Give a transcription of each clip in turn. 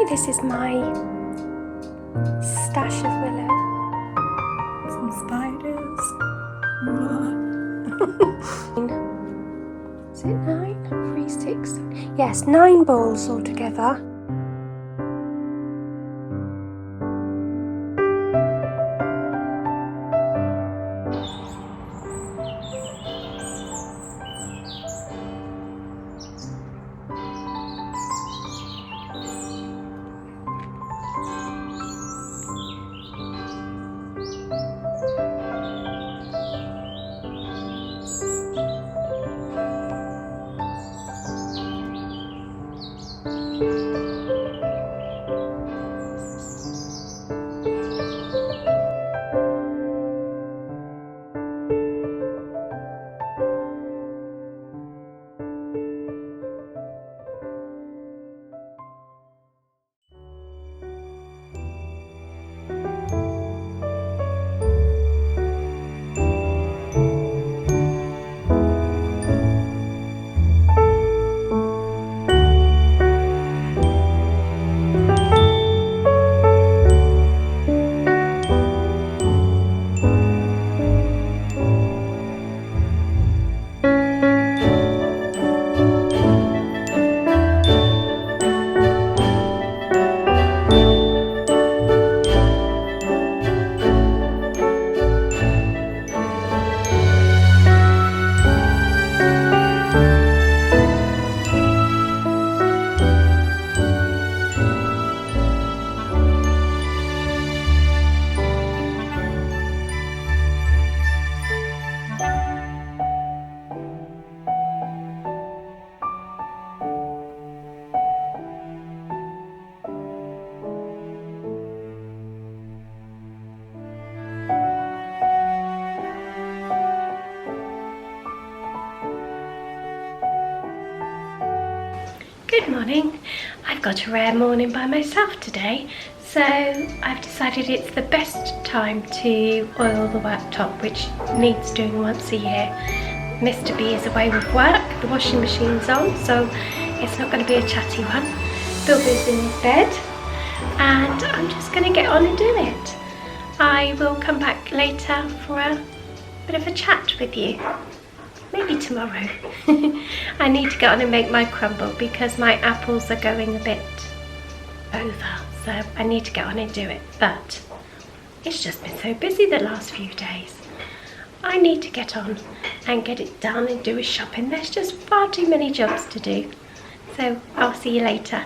this is my stash of Willow. Some spiders. Is it 9? 3, 6? Yes, 9 balls altogether. Good morning. I've got a rare morning by myself today, so I've decided it's the best time to oil the worktop, which needs doing once a year. Mr. B is away with work, the washing machine's on, so it's not going to be a chatty one. Bilbo's in his bed, and I'm just going to get on and do it. I will come back later for a bit of a chat with you. Maybe tomorrow. I need to get on and make my crumble because my apples are going a bit over, so I need to get on and do it, but it's just been so busy the last few days. I need to get on and get it done and do a shopping. There's just far too many jobs to do, so I'll see you later.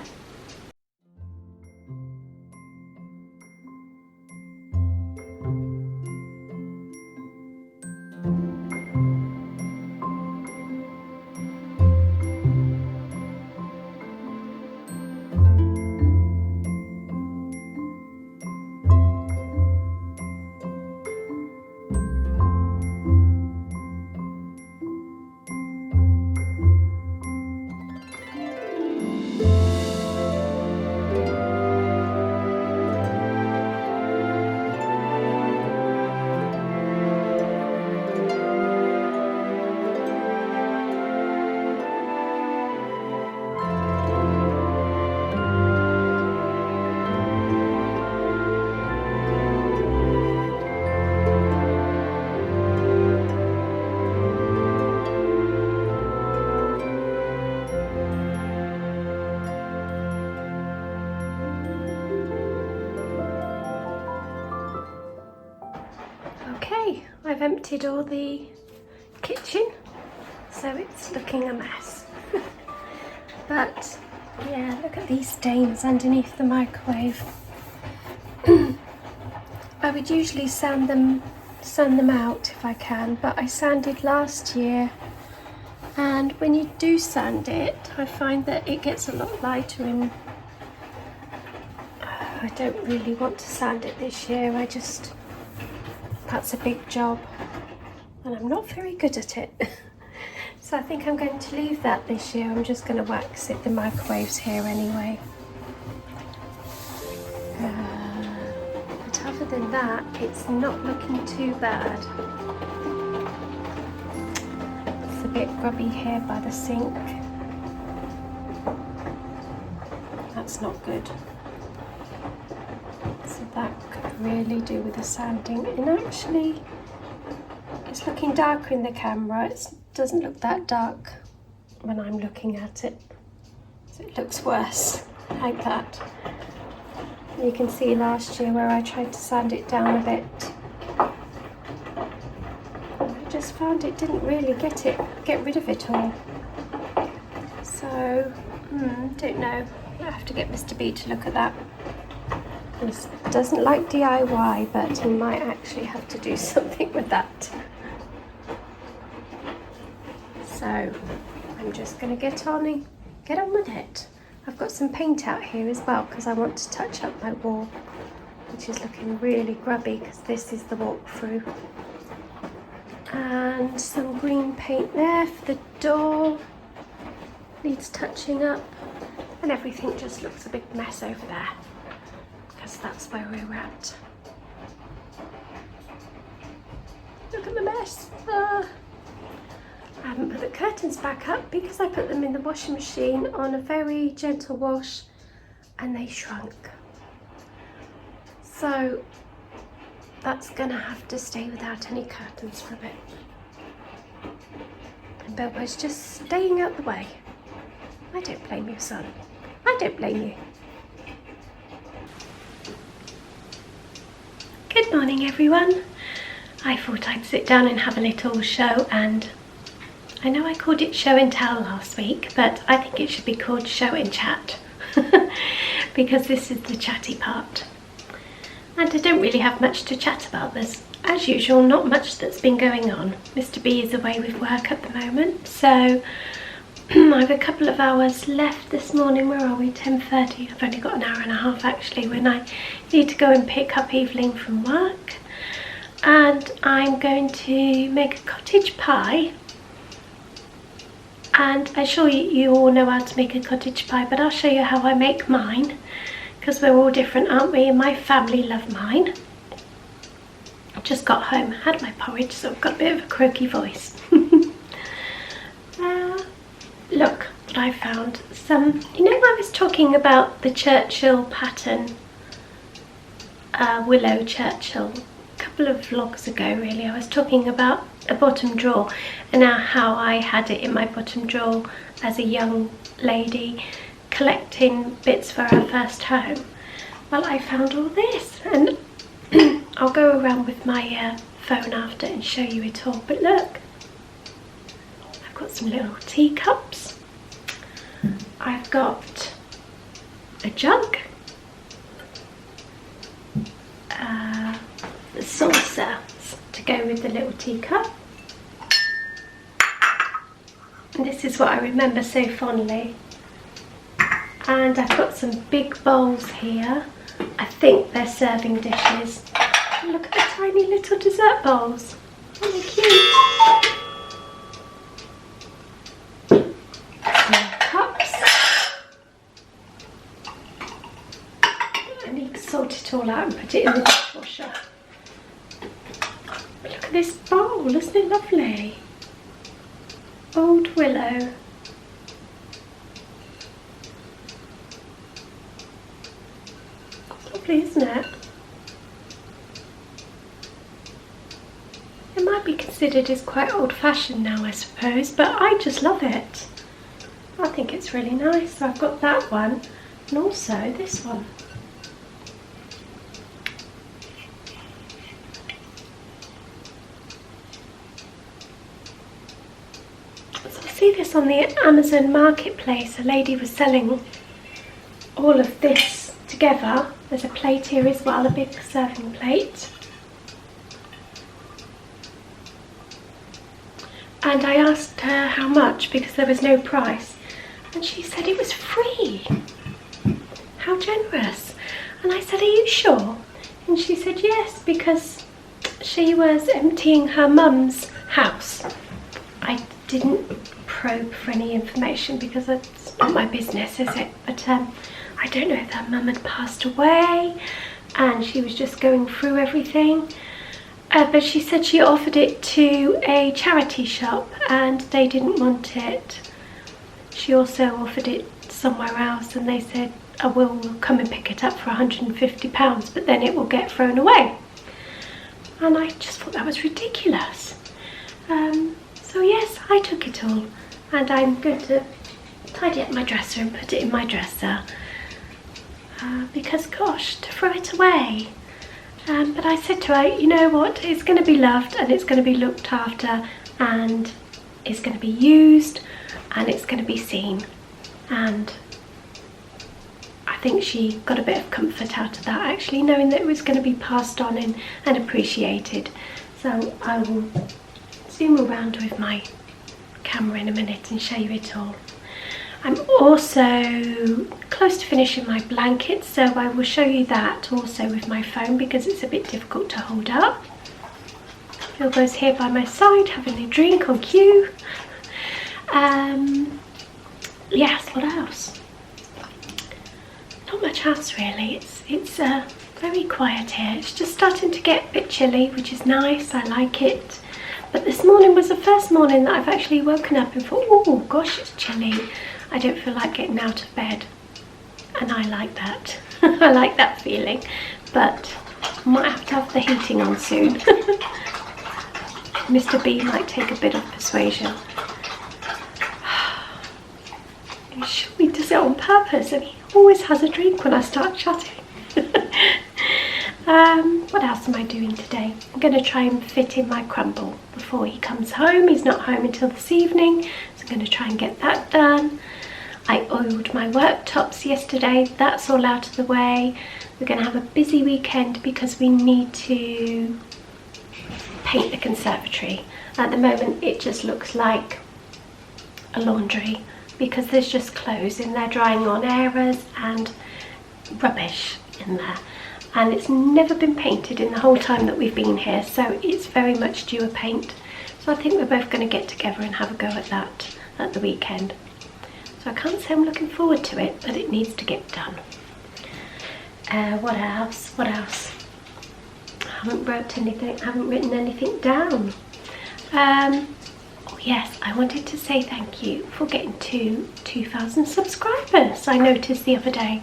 Okay, I've emptied all the kitchen, so it's looking a mess. But yeah, look at these stains underneath the microwave. I would usually sand them out if I can, but I sanded last year, and when you do sand it, I find that it gets a lot lighter, and I don't really want to sand it this year. That's a big job, and I'm not very good at it. So I think I'm going to leave that this year. I'm just going to wax it. The microwave's here anyway. But other than that, it's not looking too bad. It's a bit grubby here by the sink. That's not good. really do with the sanding, and actually it's looking darker in the camera. It doesn't look that dark when I'm looking at it, so it looks worse like that. You can see last year where I tried to sand it down a bit, I just found it didn't really get rid of it all. So don't know, I have to get Mr. B to look at that. He doesn't like DIY, but he might actually have to do something with that. So I'm just going to get on with it. I've got some paint out here as well because I want to touch up my wall, which is looking really grubby because this is the walkthrough. And some green paint there for the door, needs touching up, and everything just looks a big mess over there because that's where we're at. Look at the mess. I haven't put the curtains back up because I put them in the washing machine on a very gentle wash and they shrunk. So that's gonna have to stay without any curtains for a bit. And Belle was just staying out the way. I don't blame you, son. I don't blame you. Good morning, everyone. I thought I'd sit down and have a little show, and I know I called it show and tell last week, but I think it should be called show and chat because this is the chatty part. And I don't really have much to chat about. There's, as usual, not much that's been going on. Mr. B is away with work at the moment, so I have a couple of hours left this morning. Where are we? 10:30. I've only got an hour and a half actually when I need to go and pick up Evelyn from work. And I'm going to make a cottage pie. And I'm sure you all know how to make a cottage pie, but I'll show you how I make mine, because we're all different, aren't we? And my family love mine. I've just got home, had my porridge, so I've got a bit of a croaky voice. Look what I found. You know, I was talking about the Churchill pattern, Willow Churchill, a couple of vlogs ago really. I was talking about a bottom drawer and how I had it in my bottom drawer as a young lady collecting bits for our first home. Well, I found all this, and I'll go around with my phone after and show you it all. But look, I've got some little teacups, I've got a jug, the saucer to go with the little teacup. And this is what I remember so fondly. And I've got some big bowls here. I think they're serving dishes. And look at the tiny little dessert bowls. Oh, they're cute. Some cups. I need to sort it all out and put it in the dishwasher. Look at this bowl, isn't it lovely? Old Willow. Lovely, isn't it? It might be considered as quite old-fashioned now, I suppose, but I just love it. I think it's really nice. So I've got that one and also this one. See this on the Amazon marketplace. A lady was selling all of this together. There's a plate here as well, a big serving plate. And I asked her how much because there was no price, and she said it was free. How generous. And I said, are you sure? And she said yes, because she was emptying her mum's house. I didn't probe for any information because it's not my business, is it? But I don't know if her mum had passed away and she was just going through everything. But she said she offered it to a charity shop and they didn't want it. She also offered it somewhere else and they said, I will come and pick it up for £150, but then it will get thrown away. And I just thought that was ridiculous. So yes, I took it all, and I'm going to tidy up my dresser and put it in my dresser. Because gosh, to throw it away. But I said to her, you know what, it's going to be loved and it's going to be looked after and it's going to be used and it's going to be seen. And I think she got a bit of comfort out of that, actually, knowing that it was going to be passed on and appreciated. So I will zoom around with my camera in a minute and show you it all. I'm also close to finishing my blankets, so I will show you that also with my phone because it's a bit difficult to hold up. Wilbow's here by my side having a drink on cue. Yes, what else? Not much else really. It's very quiet here. It's just starting to get a bit chilly, which is nice. I like it. But this morning was the first morning that I've actually woken up and thought, oh gosh, it's chilly. I don't feel like getting out of bed. And I like that. I like that feeling. But I might have to have the heating on soon. Mr. B might take a bit of persuasion. I'm sure he does it on purpose, and he always has a drink when I start chatting. What else am I doing today? I'm going to try and fit in my crumble before he comes home. He's not home until this evening, so I'm going to try and get that done. I oiled my worktops yesterday. That's all out of the way. We're going to have a busy weekend because we need to paint the conservatory. At the moment it just looks like a laundry because there's just clothes in there drying on errors and rubbish in there, and it's never been painted in the whole time that we've been here, so it's very much due a paint. So I think we're both going to get together and have a go at that at the weekend. So I can't say I'm looking forward to it, but it needs to get done. What else? I haven't written anything down. Oh yes, I wanted to say thank you for getting to 2,000 subscribers. I noticed the other day.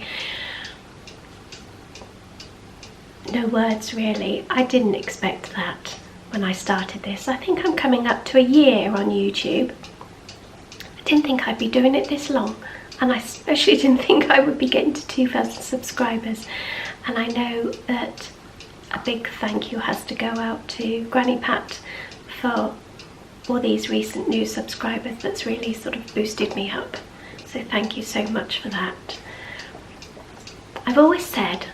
No words really. I didn't expect that when I started this. I think I'm coming up to a year on YouTube. I didn't think I'd be doing it this long, and I especially didn't think I would be getting to 2,000 subscribers. And I know that a big thank you has to go out to Granny Pat for all these recent new subscribers. That's really sort of boosted me up. So thank you so much for that. I've always said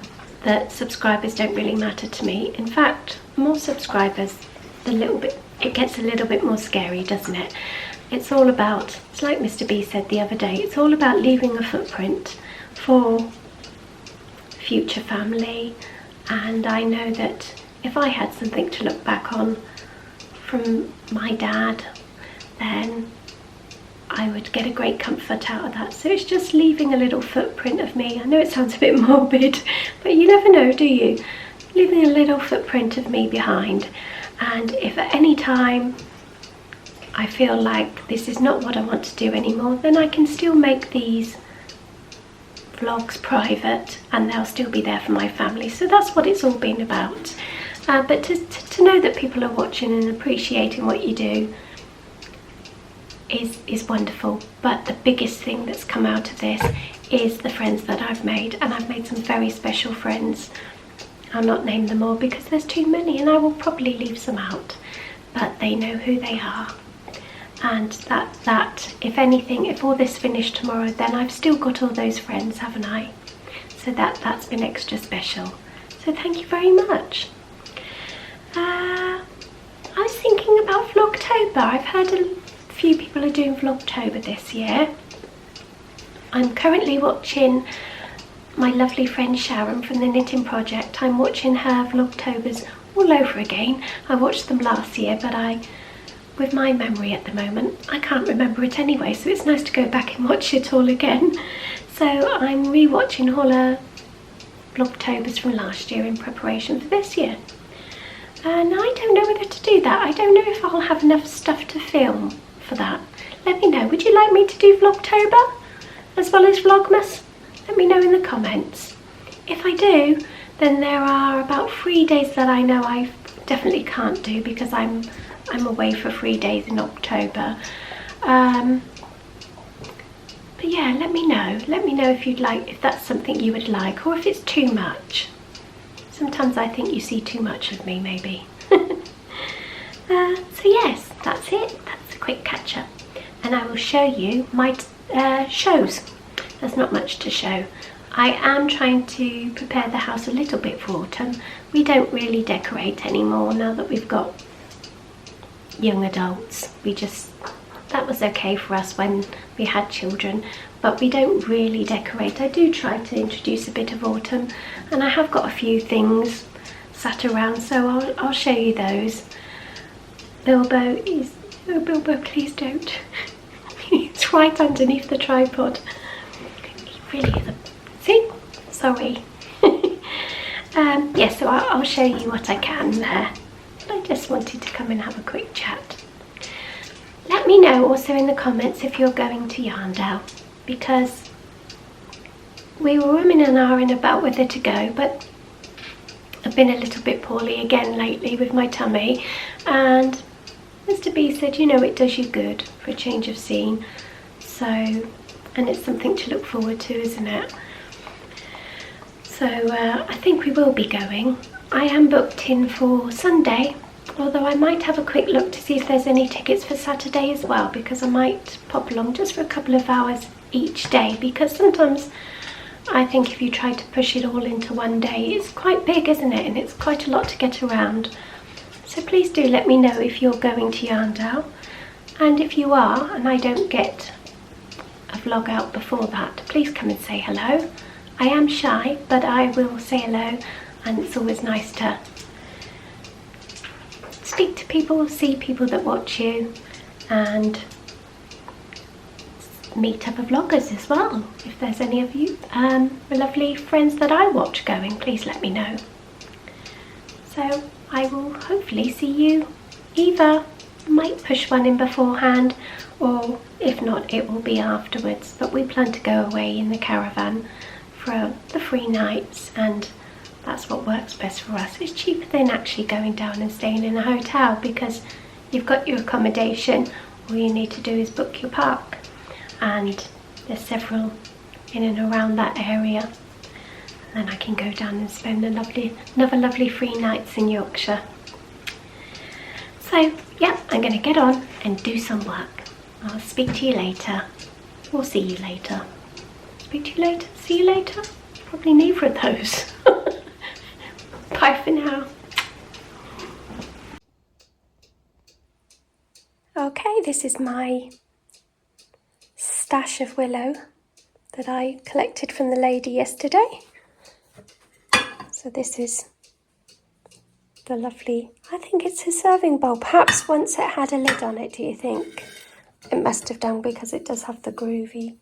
that subscribers don't really matter to me. In fact, more subscribers, it gets a little bit more scary, doesn't it? It's all about, it's like Mr. B said the other day, it's all about leaving a footprint for future family. And I know that if I had something to look back on from my dad, then I would get a great comfort out of that. So it's just leaving a little footprint of me. I know it sounds a bit morbid, but you never know, do you? Leaving a little footprint of me behind. And if at any time I feel like this is not what I want to do anymore, then I can still make these vlogs private and they'll still be there for my family. So that's what it's all been about. But to know that people are watching and appreciating what you do is wonderful. But the biggest thing that's come out of this is the friends that I've made, and I've made some very special friends. I'll not name them all because there's too many, and I will probably leave some out, but they know who they are. And that if anything, if all this finished tomorrow, then I've still got all those friends, haven't I? So that's been extra special. So thank you very much. I was thinking about Vlogtober. I've heard a few people are doing Vlogtober this year. I'm currently watching my lovely friend Sharon from the Knitting Project. I'm watching her Vlogtobers all over again. I watched them last year, but with my memory at the moment, I can't remember it anyway, so it's nice to go back and watch it all again. So I'm re-watching all her Vlogtobers from last year in preparation for this year. And I don't know whether to do that. I don't know if I'll have enough stuff to film for that. Let me know. Would you like me to do Vlogtober as well as Vlogmas? Let me know in the comments. If I do, then there are about 3 days that I know I definitely can't do because I'm away for 3 days in October. But yeah, let me know. Let me know if that's something you would like, or if it's too much. Sometimes I think you see too much of me, maybe. So yes, that's it. That's a quick catch up. And I will show you my shows. There's not much to show. I am trying to prepare the house a little bit for autumn. We don't really decorate anymore now that we've got young adults. That was okay for us when we had children, but we don't really decorate. I do try to introduce a bit of autumn, and I have got a few things sat around, so I'll show you those. Bilbo, please don't. It's right underneath the tripod. He really is see? Sorry. So I'll show you what I can there. But I just wanted to come and have a quick chat. Let me know also in the comments if you're going to Yarndale, because we were women and ahhing about whether to go, but I've been a little bit poorly again lately with my tummy, and Mr. B said, you know, it does you good for a change of scene, so, and it's something to look forward to, isn't it? So I think we will be going. I am booked in for Sunday, although I might have a quick look to see if there's any tickets for Saturday as well, because I might pop along just for a couple of hours each day, because sometimes I think if you try to push it all into one day, it's quite big, isn't it? And it's quite a lot to get around. So please do let me know if you're going to Yarndale, and if you are and I don't get a vlog out before that, please come and say hello. I am shy, but I will say hello, and it's always nice to speak to people, see people that watch you, and meet other vloggers as well. If there's any of you lovely friends that I watch going, please let me know. So I will hopefully see you either. Might push one in beforehand, or if not, it will be afterwards. But we plan to go away in the caravan for the 3 nights, and that's what works best for us. It's cheaper than actually going down and staying in a hotel, because you've got your accommodation. All you need to do is book your park, and there's several in and around that area. And then I can go down and spend another lovely 3 nights in Yorkshire. So yeah, I'm going to get on and do some work. I'll speak to you later, or see you later. Speak to you later, see you later? Probably neither of those. Bye for now. Okay, this is my stash of Willow that I collected from the lady yesterday. So this is the lovely, I think it's a serving bowl. Perhaps once it had a lid on it, do you think? It must have done, because it does have the groovy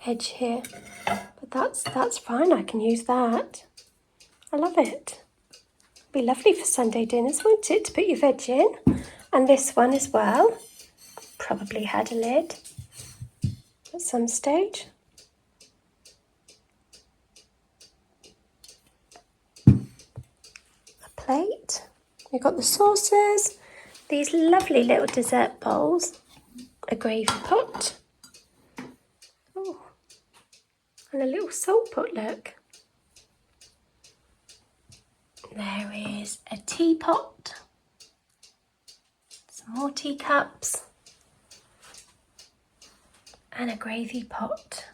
edge here. But that's fine, I can use that. I love it. Be lovely for Sunday dinners, won't it, to put your veg in? And this one as well probably had a lid at some stage. A plate. We've got the sauces, these lovely little dessert bowls, a gravy pot, oh, and a little salt pot, look. There is a teapot, some more teacups, and a gravy pot.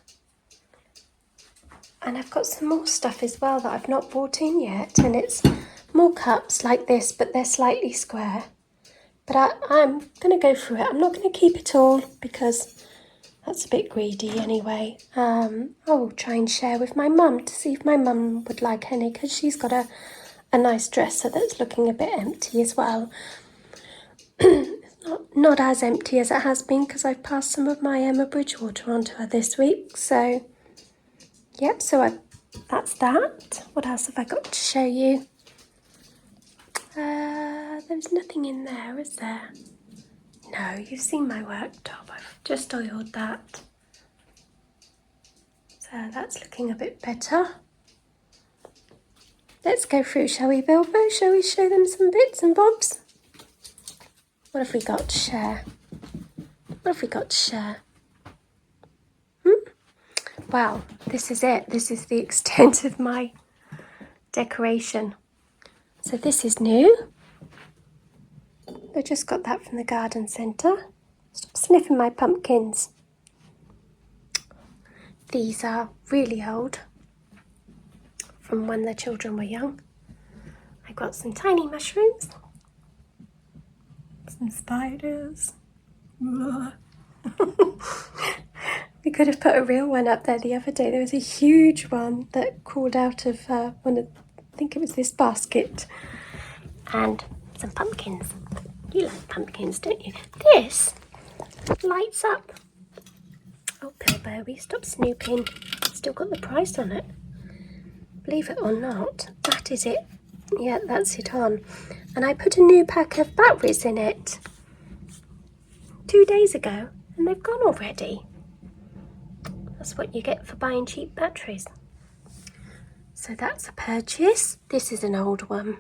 And I've got some more stuff as well that I've not brought in yet, and it's more cups like this, but they're slightly square. But I'm going to go through it. I'm not going to keep it all, because that's a bit greedy anyway. I'll try and share with my mum to see if my mum would like any, because she's got a nice dresser that's looking a bit empty as well. It's not as empty as it has been, because I've passed some of my Emma Bridgewater onto her this week. So, yep, that's that. What else have I got to show you? There's nothing in there, is there? No, you've seen my worktop. I've just oiled that. So So that's looking a bit better. Let's go through, shall we, Bilbo? Shall we show them some bits and bobs? What have we got to share? What have we got to share? Well, this is it. This is the extent of my decoration. So this is new. I just got that from the garden centre. Stop sniffing my pumpkins. These are really old, from when the children were young. I got some tiny mushrooms. Some spiders. We could have put a real one up there the other day. There was a huge one that crawled out of one of, I think it was this basket. And some pumpkins. You like pumpkins, don't you? This lights up. Oh, Bilbo, we stop snooping. Still got the price on it. Believe it or not, that is it. Yeah, that's it on. And I put a new pack of batteries in it 2 days ago, and they've gone already. That's what you get for buying cheap batteries. So that's a purchase. This is an old one.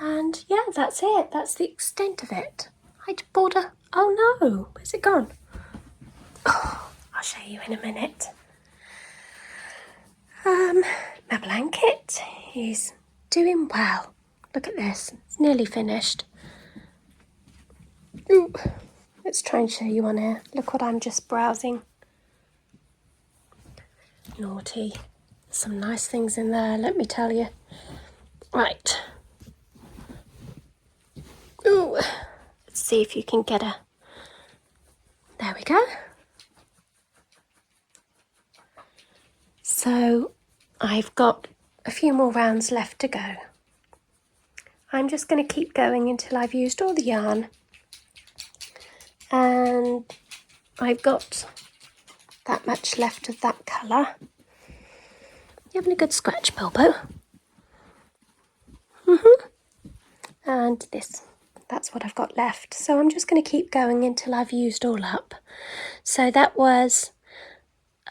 And yeah, that's it. That's the extent of it. I bought a... Oh no, where's it gone? Oh, I'll show you in a minute. My blanket is doing well. Look at this. It's nearly finished. Ooh, let's try and show you on here. Look what I'm just browsing. Naughty. Some nice things in there, let me tell you. Right. Ooh. Let's see if you can get a... There we go. So I've got a few more rounds left to go. I'm just going to keep going until I've used all the yarn. And I've got that much left of that colour. You having a good scratch, Bilbo? And this, that's what I've got left. So I'm just going to keep going until I've used all up. So that was,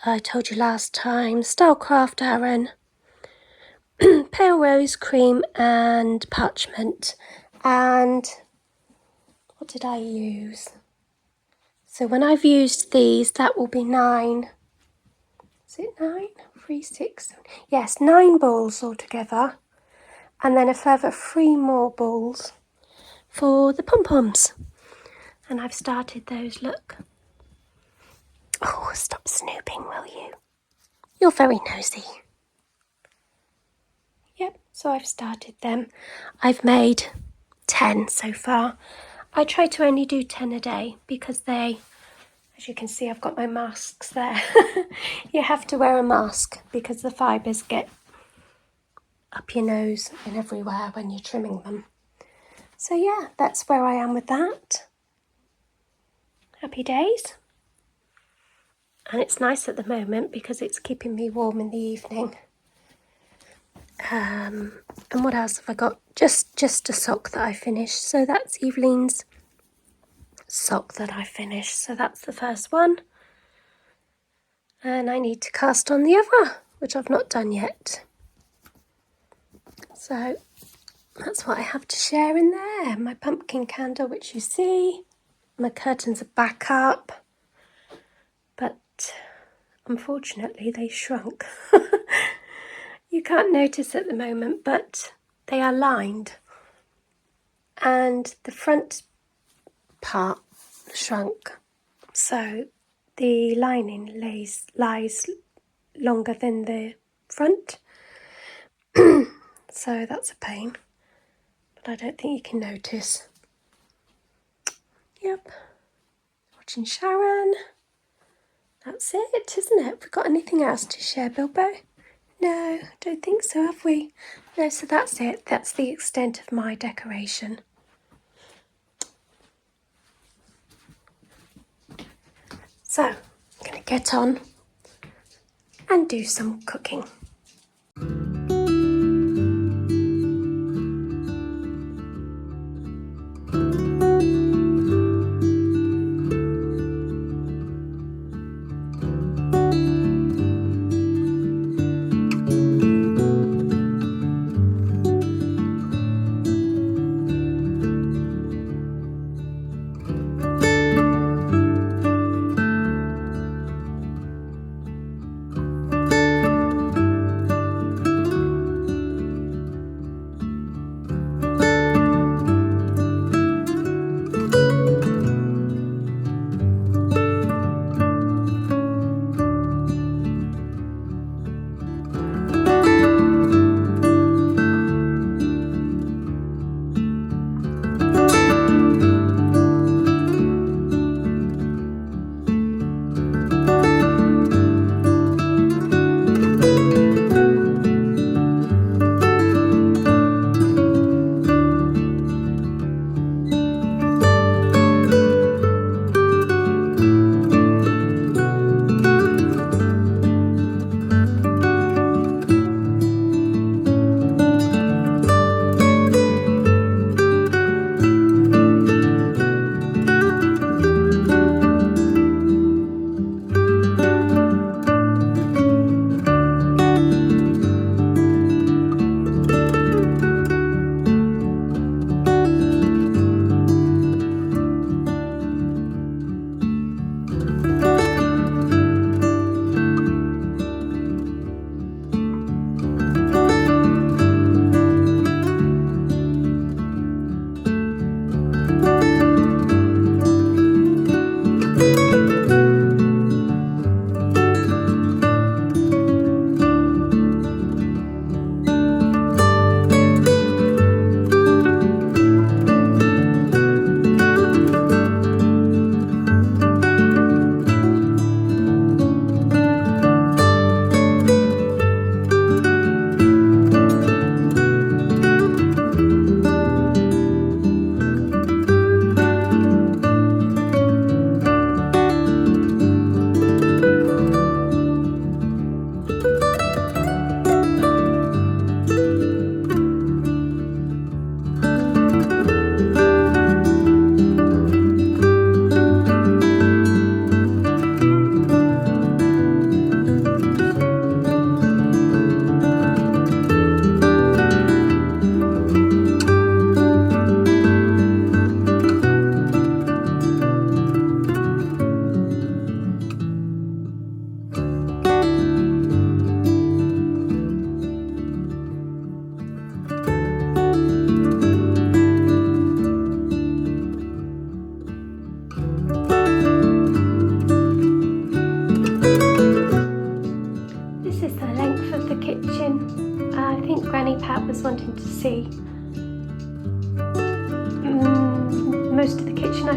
I told you last time, Starcraft Aran, Pale Rose Cream and Parchment. And what did I use? So when I've used these, that will be 9. Is it 9? 3, 6, 7. Yes, 9 balls altogether. And then a further 3 more balls for the pom-poms. And I've started those, look. Oh, stop snooping, will you? You're very nosy. Yep, so I've started them. I've made 10 so far. I try to only do 10 a day because they, as you can see, I've got my masks there. You have to wear a mask because the fibres get up your nose and everywhere when you're trimming them. So yeah, that's where I am with that. Happy days. And it's nice at the moment because it's keeping me warm in the evening. And what else have I got? Just a sock that I finished. So that's Evelyn's sock that I finished. So that's the first one. And I need to cast on the other, which I've not done yet. So that's what I have to share in there. My pumpkin candle, which you see. My curtains are back up. But unfortunately they shrunk. You can't notice at the moment, but they are lined. And the front part shrunk. So the lining lies longer than the front. So that's a pain. But I don't think you can notice. Yep. Watching Sharon. That's it, isn't it? Have we got anything else to share, Bilbo? No, I don't think so, have we? No, so that's it. That's the extent of my decoration. So, I'm going to get on and do some cooking.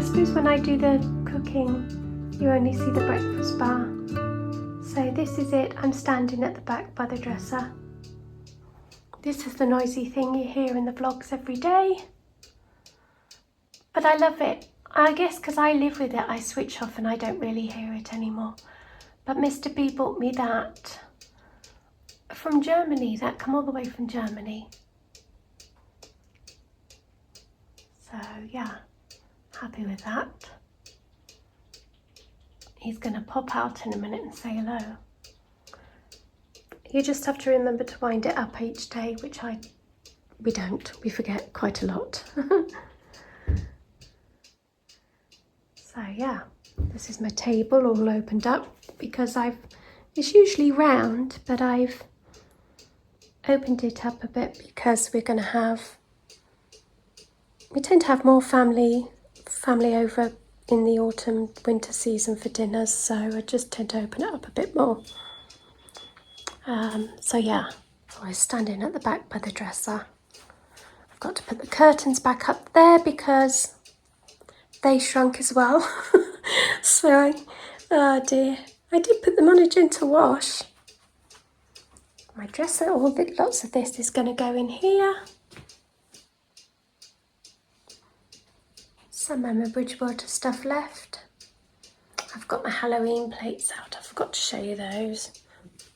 suppose when I do the cooking, you only see the breakfast bar. So this is it. I'm standing at the back by the dresser. This is the noisy thing you hear in the vlogs every day. But I love it. I guess because I live with it, I switch off and I don't really hear it anymore. But Mr. B bought me that from Germany. That come all the way from Germany. So yeah, happy with that. He's going to pop out in a minute and say hello. You just have to remember to wind it up each day, which we don't. We forget quite a lot. So yeah, this is my table all opened up because it's usually round, but I've opened it up a bit because we tend to have more family over in the autumn winter season for dinners, so I just tend to open it up a bit more. So yeah, I was standing at the back by the dresser. I've got to put the curtains back up there because they shrunk as well. So oh dear, I did put them on a gentle wash. My dresser, lots of this is going to go in here. Some of my Bridgewater stuff left. I've got my Halloween plates out. I forgot to show you those.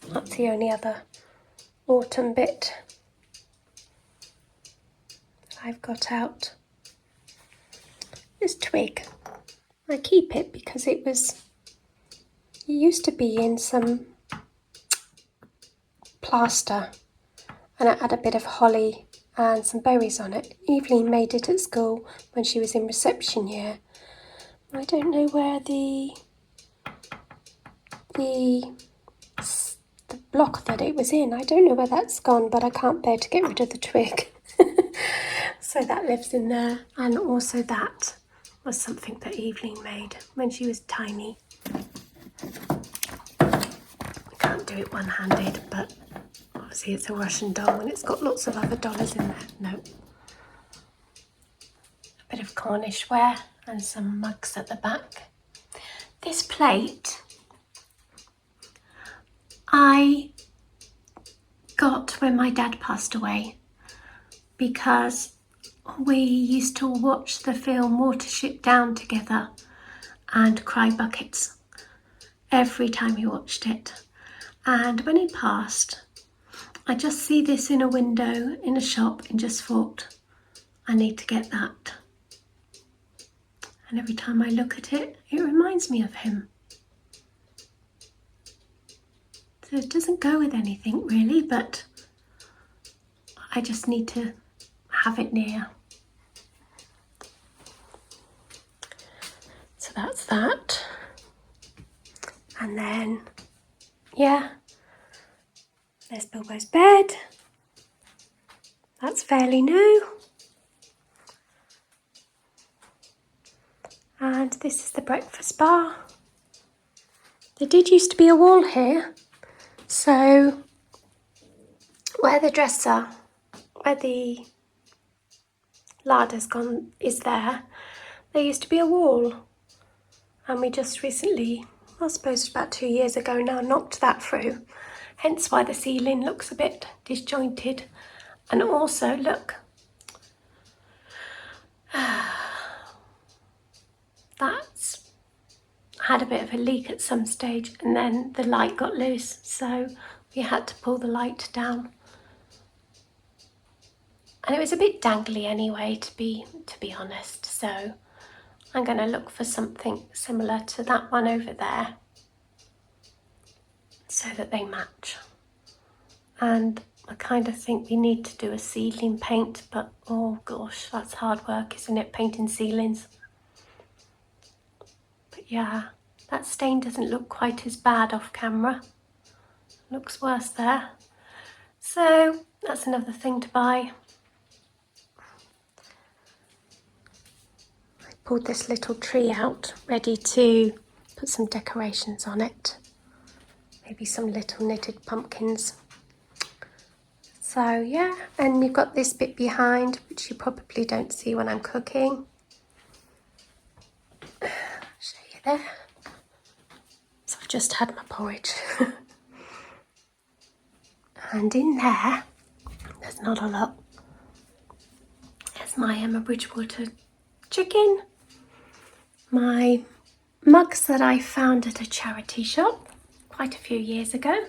That's the only other autumn bit I've got out. This twig. I keep it because it used to be in some plaster and it had a bit of holly and some berries on it. Evelyn made it at school when she was in reception year. I don't know where the block that it was in, I don't know where that's gone, but I can't bear to get rid of the twig. So that lives in there, and also that was something that Evelyn made when she was tiny. I can't do it one-handed, but obviously it's a Russian doll and it's got lots of other dollars in there. No. A bit of Cornish ware and some mugs at the back. This plate I got when my dad passed away because we used to watch the film Watership Down together and cry buckets every time we watched it. And when he passed, I just see this in a window in a shop and just thought, I need to get that. And every time I look at it, it reminds me of him. So it doesn't go with anything really, but I just need to have it near. So that's that. And then, yeah, there's Bilbo's bed. That's fairly new. And this is the breakfast bar. There did used to be a wall here. So where the dresser, where the larder's gone is there used to be a wall. And we just recently, I suppose about 2 years ago now, knocked that through. Hence why the ceiling looks a bit disjointed. And also, look, that's had a bit of a leak at some stage and then the light got loose. So we had to pull the light down. And it was a bit dangly anyway, to be honest. So I'm going to look for something similar to that one over there so that they match. And I kind of think we need to do a ceiling paint, but oh gosh, that's hard work, isn't it, painting ceilings? But yeah, that stain doesn't look quite as bad off camera. Looks worse there. So that's another thing to buy. I pulled this little tree out, ready to put some decorations on it. Maybe some little knitted pumpkins. So yeah, and you've got this bit behind, which you probably don't see when I'm cooking. you there. So I've just had my porridge. And in there's not a lot. There's my Emma Bridgewater chicken, my mugs that I found at a charity shop quite a few years ago.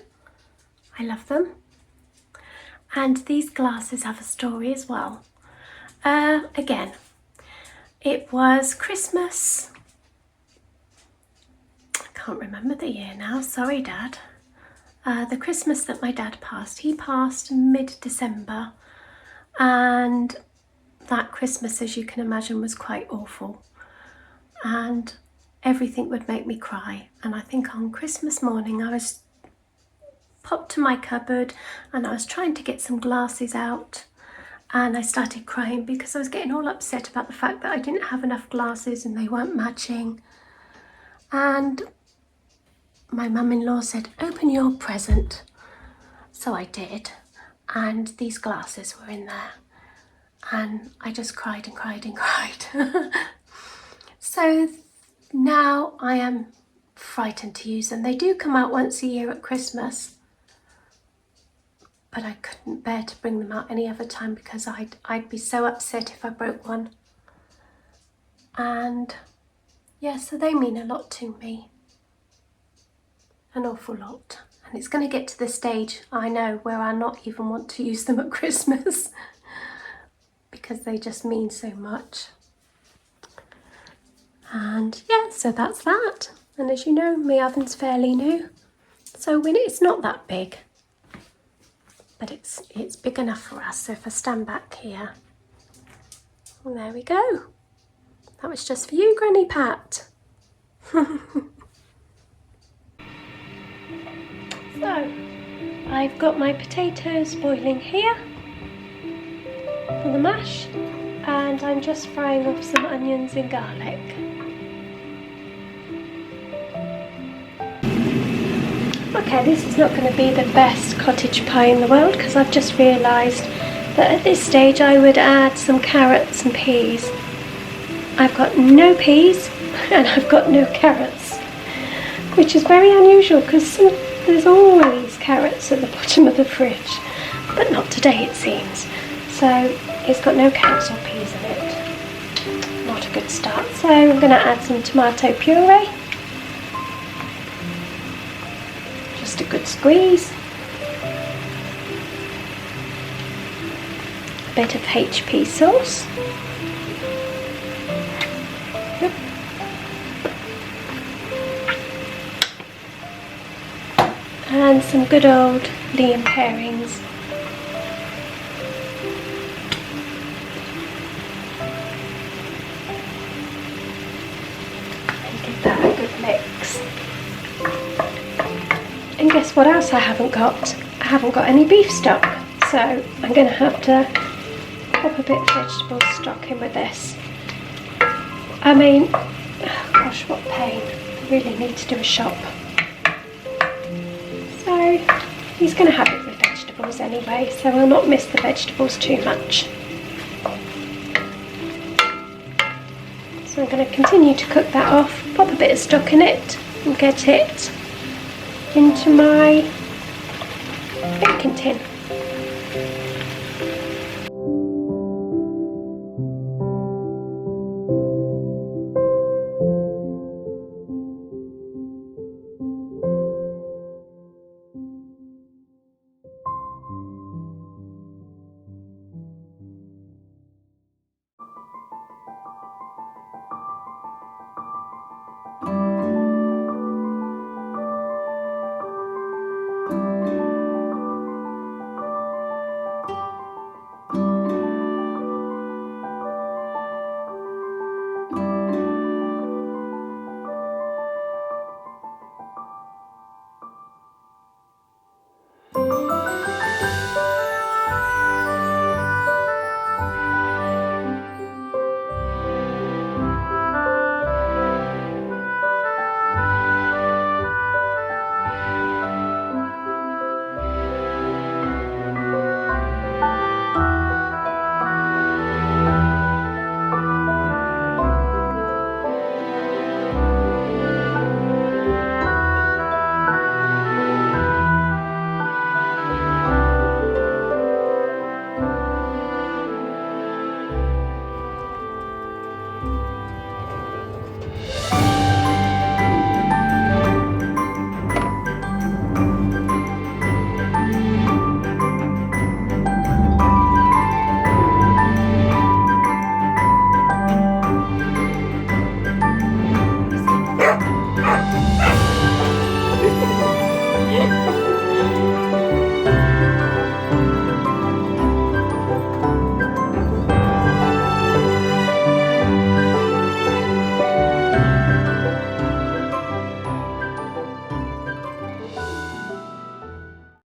I love them. And these glasses have a story as well. Again, it was Christmas. I can't remember the year now, sorry Dad. The Christmas that my dad passed. He passed mid-December, and that Christmas, as you can imagine, was quite awful. And everything would make me cry. And I think on Christmas morning I was popped to my cupboard and I was trying to get some glasses out, and I started crying because I was getting all upset about the fact that I didn't have enough glasses and they weren't matching. And my mum-in-law said, open your present. So I did, and these glasses were in there, and I just cried and cried and cried. So now I am frightened to use them. They do come out once a year at Christmas, but I couldn't bear to bring them out any other time because I'd be so upset if I broke one. And yeah, so they mean a lot to me, an awful lot. And it's going to get to the stage, I know, where I not even want to use them at Christmas because they just mean so much. And yeah, so that's that. And as you know, my oven's fairly new, so it's not that big, but it's big enough for us. So if I stand back here, well, there we go. That was just for you, Granny Pat. So I've got my potatoes boiling here for the mash, and I'm just frying off some onions and garlic. Okay, this is not going to be the best cottage pie in the world because I've just realised that at this stage I would add some carrots and peas. I've got no peas and I've got no carrots, which is very unusual because there's always carrots at the bottom of the fridge, but not today it seems. So it's got no carrots or peas in it. Not a good start. So I'm going to add some tomato puree. Just a good squeeze. A bit of HP sauce. Yep. And some good old Liam pairings. And give that a good mix. And guess what else I haven't got? I haven't got any beef stock, so I'm going to have to pop a bit of vegetable stock in with this. I mean, oh gosh, what pain. I really need to do a shop. So he's going to have it with vegetables anyway, so I'll not miss the vegetables too much. So I'm going to continue to cook that off, pop a bit of stock in it and get it into my baking tin.